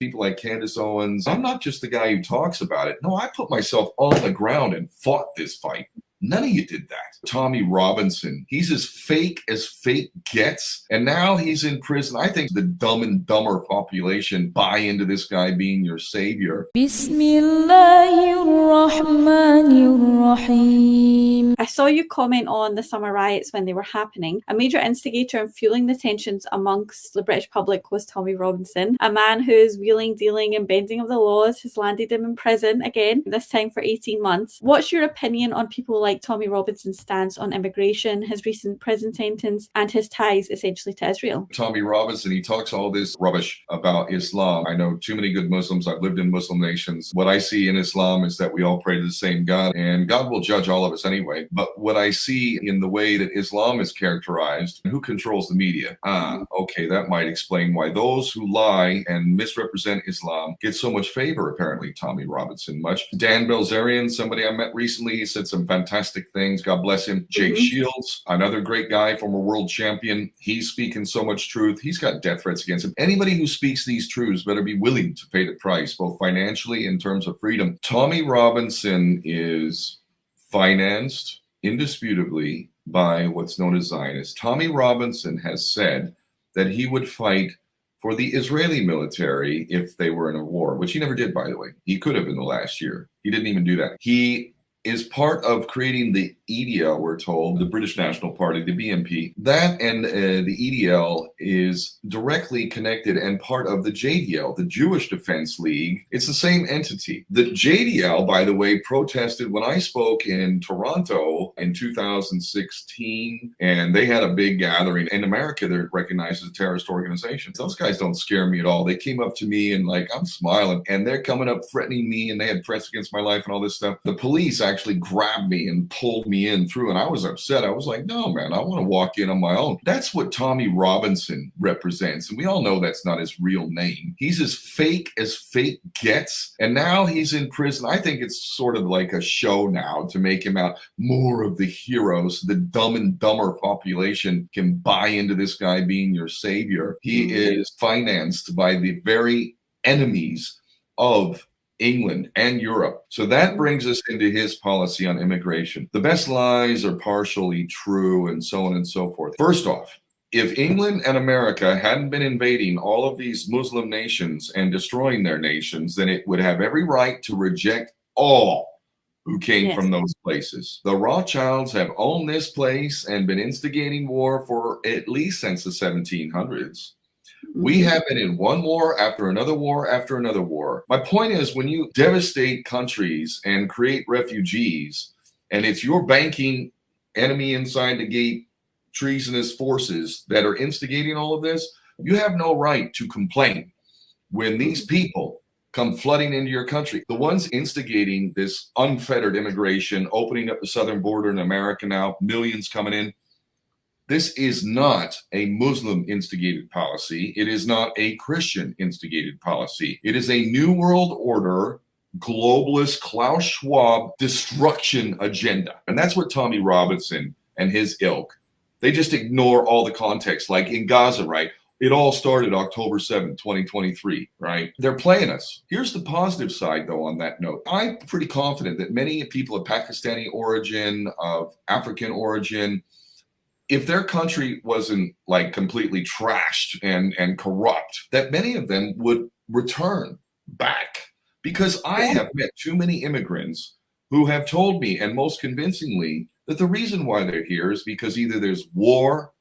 people like Candace Owens. I'm not just the guy who talks about it. No, I put myself on the ground and fought this fight. None of you did that. Tommy Robinson, he's as fake gets, and now he's in prison. I think the dumb and dumber population buy into this guy being your savior. Bismillahirrahmanirrahim. I saw you comment on the summer riots when they were happening. A major instigator in fueling the tensions amongst the British public was Tommy Robinson, a man whose wheeling, dealing and bending of the laws has landed him in prison again, this time for 18 months. What's your opinion on people like Tommy Robinson's stance on immigration, his recent prison sentence, and his ties essentially to Israel? Tommy Robinson, he talks all this rubbish about Islam. I know too many good Muslims. I've lived in Muslim nations. What I see in Islam is that we all pray to the same God, and God will judge all of us anyway. But what I see in the way that Islam is characterized, who controls the media? Okay, that might explain why those who lie and misrepresent Islam get so much favor, apparently, Tommy Robinson. Dan Bilzerian, somebody I met recently, he said some fantastic things. God bless him. Jake Shields, another great guy, former world champion. He's speaking so much truth. He's got death threats against him. Anybody who speaks these truths better be willing to pay the price, both financially in terms of freedom. Tommy Robinson is financed indisputably by what's known as Zionists. Tommy Robinson has said that he would fight for the Israeli military if they were in a war, which he never did, by the way. He could have in the last year. He didn't even do that. He is part of creating the EDL, we're told, the British National Party, the BNP. That and the EDL is directly connected and part of the JDL, the Jewish Defense League. It's the same entity. The JDL, by the way, protested when I spoke in Toronto in 2016, and they had a big gathering. In America, they're recognized as a terrorist organization. Those guys don't scare me at all. They came up to me and I'm smiling, and they're coming up threatening me, and they had threats against my life and all this stuff. The police actually grabbed me and pulled me in through, and I was upset. I was like, no, man, I want to walk in on my own. That's what Tommy Robinson represents, and we all know that's not his real name. He's as fake gets, and now he's in prison. I think it's sort of like a show now to make him out more of the hero so the dumb and dumber population can buy into this guy being your savior. He is financed by the very enemies of England and Europe. So that brings us into his policy on immigration. The best lies are partially true and so on and so forth. First off, if England and America hadn't been invading all of these Muslim nations and destroying their nations, then it would have every right to reject all who came from those places. The Rothschilds have owned this place and been instigating war for at least since the 1700s. We have been in one war after another war after another war. My point is, when you devastate countries and create refugees, and it's your banking enemy inside the gate, treasonous forces that are instigating all of this, you have no right to complain when these people come flooding into your country. The ones instigating this unfettered immigration, opening up the southern border in America now, millions coming in. This is not a Muslim instigated policy. It is not a Christian instigated policy. It is a New World Order, globalist, Klaus Schwab destruction agenda. And that's what Tommy Robinson and his ilk, they just ignore all the context. Like in Gaza, right? It all started October 7th, 2023, right? They're playing us. Here's the positive side, though, on that note. I'm pretty confident that many people of Pakistani origin, of African origin, if their country wasn't completely trashed and corrupt, that many of them would return back. Because I have met too many immigrants who have told me, and most convincingly, that the reason why they're here is because either there's war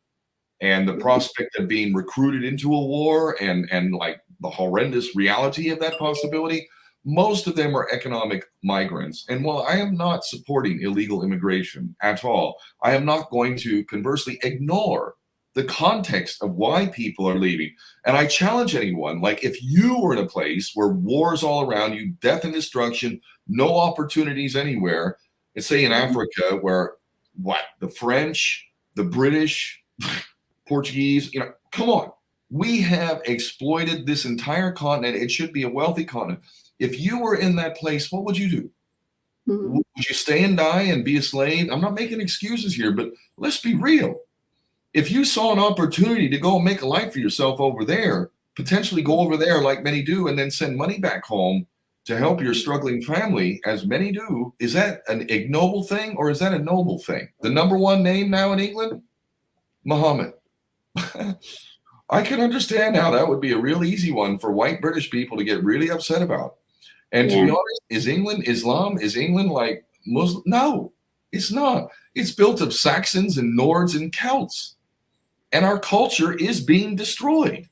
and the prospect of being recruited into a war and the horrendous reality of that possibility. Most of them are economic migrants. And while I am not supporting illegal immigration at all, I am not going to conversely ignore the context of why people are leaving. And I challenge anyone, if you were in a place where war's all around you, death and destruction, no opportunities anywhere, and say in Africa where the French, the British, Portuguese, come on. We have exploited this entire continent. It should be a wealthy continent. If you were in that place, what would you do? Would you stay and die and be a slave? I'm not making excuses here, but let's be real. If you saw an opportunity to go and make a life for yourself over there, potentially go over there like many do and then send money back home to help your struggling family, as many do. Is that an ignoble thing or is that a noble thing? The number one name now in England? Mohammed. I can understand how that would be a real easy one for white British people to get really upset about. And to be honest, is England Islam? Is England like Muslim? No, it's not. It's built of Saxons and Nords and Celts. And our culture is being destroyed.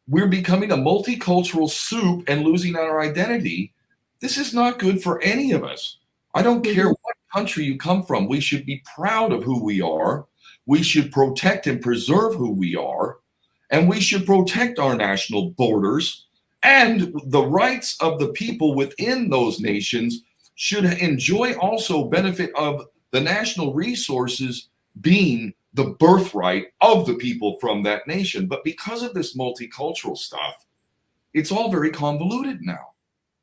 We're becoming a multicultural soup and losing our identity. This is not good for any of us. I don't care what country you come from. We should be proud of who we are. We should protect and preserve who we are. And we should protect our national borders. And the rights of the people within those nations should enjoy also benefit of the national resources being the birthright of the people from that nation. But because of this multicultural stuff, it's all very convoluted now.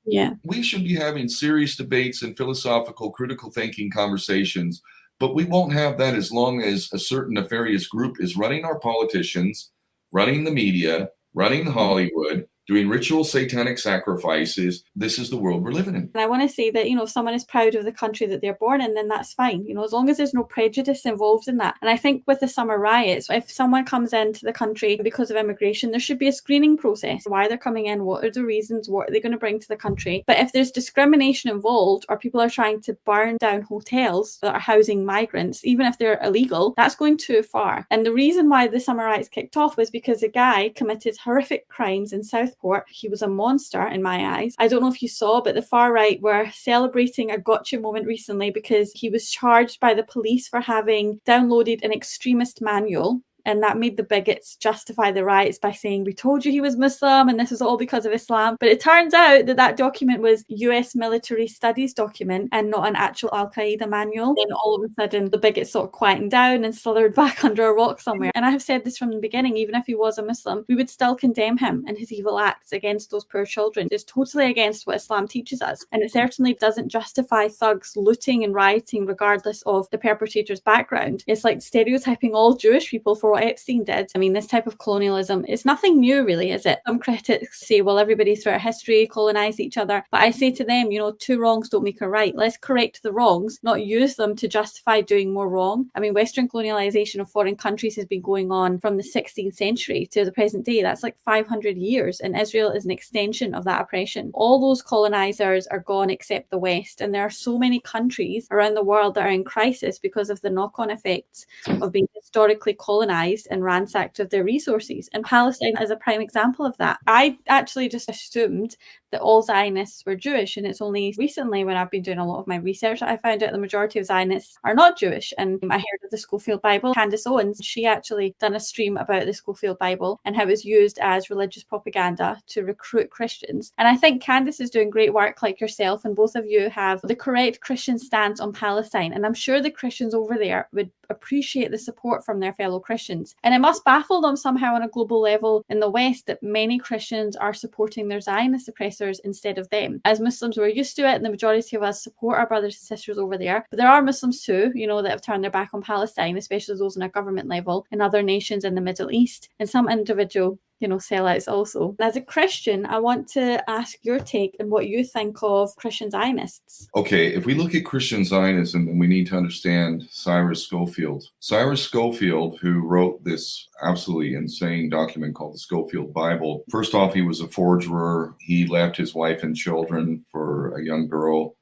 Yeah. We should be having serious debates and philosophical, critical thinking conversations, but we won't have that as long as a certain nefarious group is running our politicians, running the media, running Hollywood, doing ritual satanic sacrifices. This is the world we're living in. And I want to say that, if someone is proud of the country that they're born in, then that's fine, as long as there's no prejudice involved in that. And I think with the summer riots, if someone comes into the country because of immigration, there should be a screening process. Why they're coming in, what are the reasons, what are they going to bring to the country? But if there's discrimination involved, or people are trying to burn down hotels that are housing migrants, even if they're illegal, that's going too far. And the reason why the summer riots kicked off was because a guy committed horrific crimes in Southport. He was a monster in my eyes. I don't know if you saw, but the far right were celebrating a gotcha moment recently because he was charged by the police for having downloaded an extremist manual. And that made the bigots justify the riots by saying, we told you he was Muslim and this was all because of Islam. But it turns out that that document was US military studies document and not an actual Al-Qaeda manual. Then all of a sudden, the bigots sort of quietened down and slithered back under a rock somewhere. And I have said this from the beginning, even if he was a Muslim, we would still condemn him and his evil acts against those poor children. It's totally against what Islam teaches us. And it certainly doesn't justify thugs looting and rioting regardless of the perpetrator's background. It's like stereotyping all Jewish people for what Epstein did. I mean, this type of colonialism is nothing new, really, is it? Some critics say, well, everybody throughout history colonized each other. But I say to them, two wrongs don't make a right. Let's correct the wrongs, not use them to justify doing more wrong. I mean, Western colonialization of foreign countries has been going on from the 16th century to the present day. That's like 500 years. And Israel is an extension of that oppression. All those colonizers are gone except the West. And there are so many countries around the world that are in crisis because of the knock-on effects of being historically colonized and ransacked of their resources. And Palestine is a prime example of that. I actually just assumed that all Zionists were Jewish, and it's only recently when I've been doing a lot of my research that I found out the majority of Zionists are not Jewish. And I heard of the Schofield Bible. Candace Owens, she actually done a stream about the Schofield Bible and how it was used as religious propaganda to recruit Christians. And I think Candace is doing great work like yourself, and both of you have the correct Christian stance on Palestine. And I'm sure the Christians over there would appreciate the support from their fellow Christians. And it must baffle them somehow on a global level in the West that many Christians are supporting their Zionist oppressors instead of them. As Muslims, we're used to it, and the majority of us support our brothers and sisters over there. But there are Muslims too, that have turned their back on Palestine, especially those on a government level in other nations in the Middle East, and some individual sellouts also. As a Christian, I want to ask your take on what you think of Christian Zionists. Okay, if we look at Christian Zionism, then we need to understand Cyrus Schofield. Cyrus Schofield, who wrote this absolutely insane document called the Schofield Bible. First off, he was a forger. He left his wife and children for a young girl.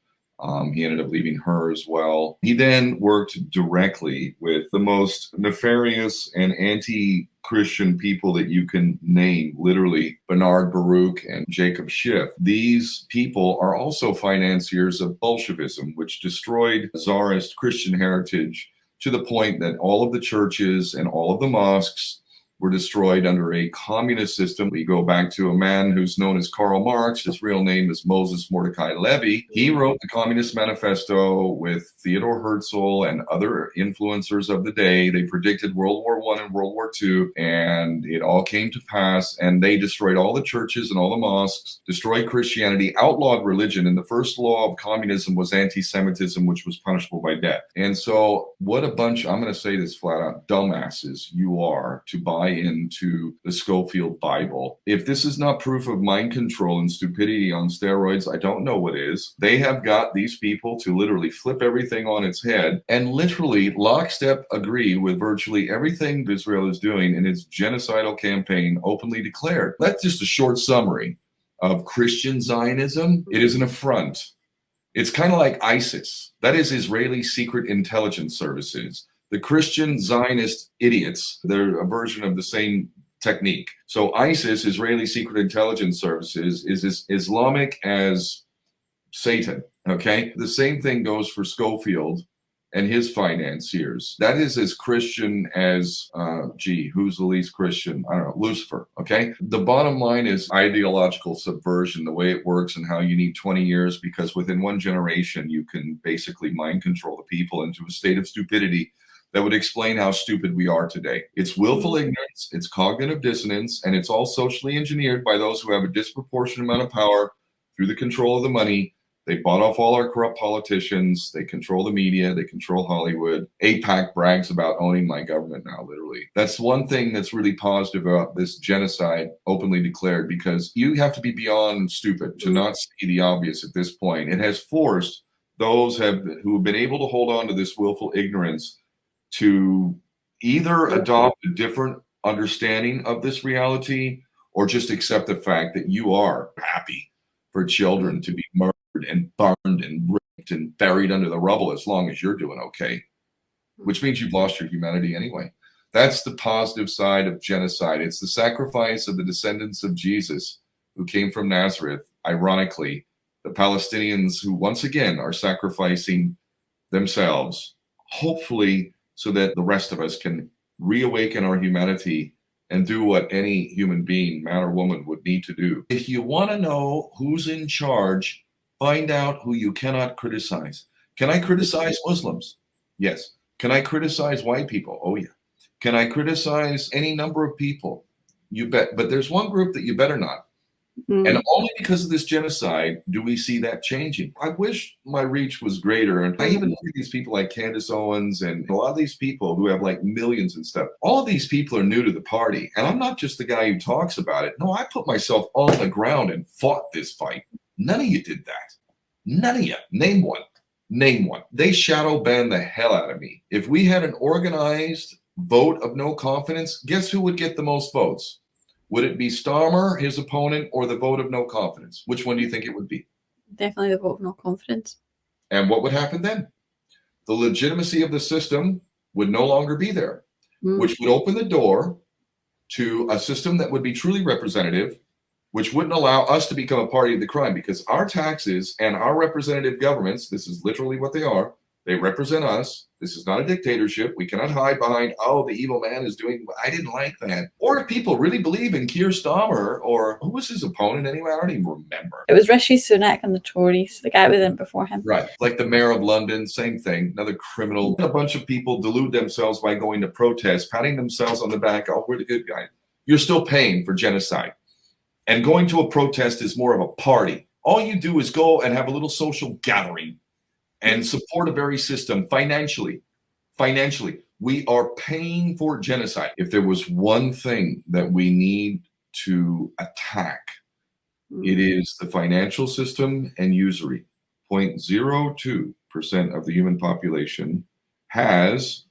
He ended up leaving her as well. He then worked directly with the most nefarious and anti-Christian people that you can name, literally Bernard Baruch and Jacob Schiff. These people are also financiers of Bolshevism, which destroyed Tsarist Christian heritage to the point that all of the churches and all of the mosques were destroyed under a communist system. We go back to a man who's known as Karl Marx. His real name is Moses Mordecai Levy. He wrote the Communist Manifesto with Theodore Herzl and other influencers of the day. They predicted World War I and World War II, and it all came to pass. And they destroyed all the churches and all the mosques, destroyed Christianity, outlawed religion. And the first law of communism was anti-Semitism, which was punishable by death. And so what a bunch, I'm going to say this flat out, dumbasses you are to buy into the Schofield Bible. If this is not proof of mind control and stupidity on steroids, I don't know what is. They have got these people to literally flip everything on its head and literally lockstep agree with virtually everything Israel is doing in its genocidal campaign openly declared. That's just a short summary of Christian Zionism. It is an affront. It's kind of like ISIS. That is Israeli Secret Intelligence Services. The Christian Zionist idiots, they're a version of the same technique. So ISIS, Israeli Secret Intelligence Services, is as Islamic as Satan, okay? The same thing goes for Schofield and his financiers. That is as Christian as, who's the least Christian? I don't know, Lucifer, okay? The bottom line is ideological subversion, the way it works and how you need 20 years, because within one generation, you can basically mind control the people into a state of stupidity that would explain how stupid we are today. It's willful ignorance, it's cognitive dissonance, and it's all socially engineered by those who have a disproportionate amount of power through the control of the money. They bought off all our corrupt politicians. They control the media. They control Hollywood. AIPAC brags about owning my government now, literally. That's one thing that's really positive about this genocide openly declared, because you have to be beyond stupid to not see the obvious at this point. It has forced those who have been able to hold on to this willful ignorance to either adopt a different understanding of this reality or just accept the fact that you are happy for children to be murdered and burned and raped and buried under the rubble as long as you're doing okay, which means you've lost your humanity anyway. That's the positive side of genocide. It's the sacrifice of the descendants of Jesus who came from Nazareth. Ironically, the Palestinians who once again are sacrificing themselves, hopefully so that the rest of us can reawaken our humanity and do what any human being, man or woman, would need to do. If you want to know who's in charge, find out who you cannot criticize. Can I criticize Muslims? Yes. Can I criticize white people? Oh, yeah. Can I criticize any number of people? You bet. But there's one group that you better not. And only because of this genocide do we see that changing. I wish my reach was greater. And I even look at these people like Candace Owens and a lot of these people who have like millions and stuff. All of these people are new to the party. And I'm not just the guy who talks about it. No, I put myself on the ground and fought this fight. None of you did that. None of you. Name one. Name one. They shadow banned the hell out of me. If we had an organized vote of no confidence, guess who would get the most votes? Would it be Starmer, his opponent, or the vote of no confidence? Which one do you think it would be? Definitely the vote of no confidence. And what would happen then? The legitimacy of the system would no longer be there, which would open the door to a system that would be truly representative, which wouldn't allow us to become a party to the crime, because our taxes and our representative governments, this is literally what they are, they represent us. This is not a dictatorship. We cannot hide behind, oh, the evil man is doing, I didn't like that. Or if people really believe in Keir Starmer, or who was his opponent anyway? I don't even remember. It was Rishi Sunak and the Tories, the guy was in before him. Right. Like the mayor of London, same thing, another criminal. A bunch of people delude themselves by going to protest, patting themselves on the back, oh, we're the good guy. You're still paying for genocide. And going to a protest is more of a party. All you do is go and have a little social gathering and support a very system financially. Financially, we are paying for genocide. If there was one thing that we need to attack, it is the financial system and usury. 0.02% of the human population has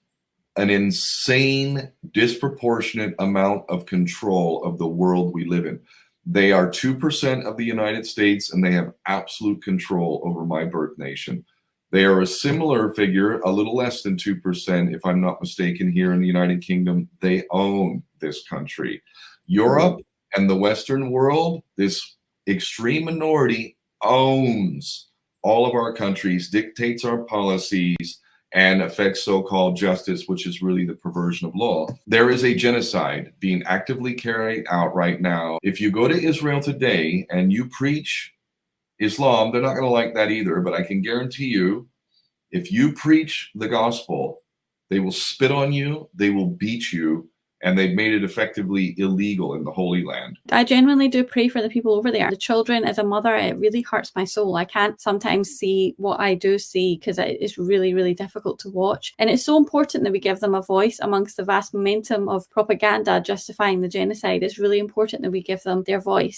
an insane, disproportionate amount of control of the world we live in. They are 2% of the United States, and they have absolute control over my birth nation. They are a similar figure, a little less than 2%, if I'm not mistaken, here in the United Kingdom. They own this country. Europe and the Western world, this extreme minority owns all of our countries, dictates our policies, and affects so-called justice, which is really the perversion of law. There is a genocide being actively carried out right now. If you go to Israel today and you preach Islam, they're not going to like that either, but I can guarantee you, if you preach the gospel, they will spit on you, they will beat you, and they've made it effectively illegal in the Holy Land. I genuinely do pray for the people over there. The children, as a mother, it really hurts my soul. I can't sometimes see what I do see because it's really, really difficult to watch. And it's so important that we give them a voice amongst the vast momentum of propaganda justifying the genocide. It's really important that we give them their voice.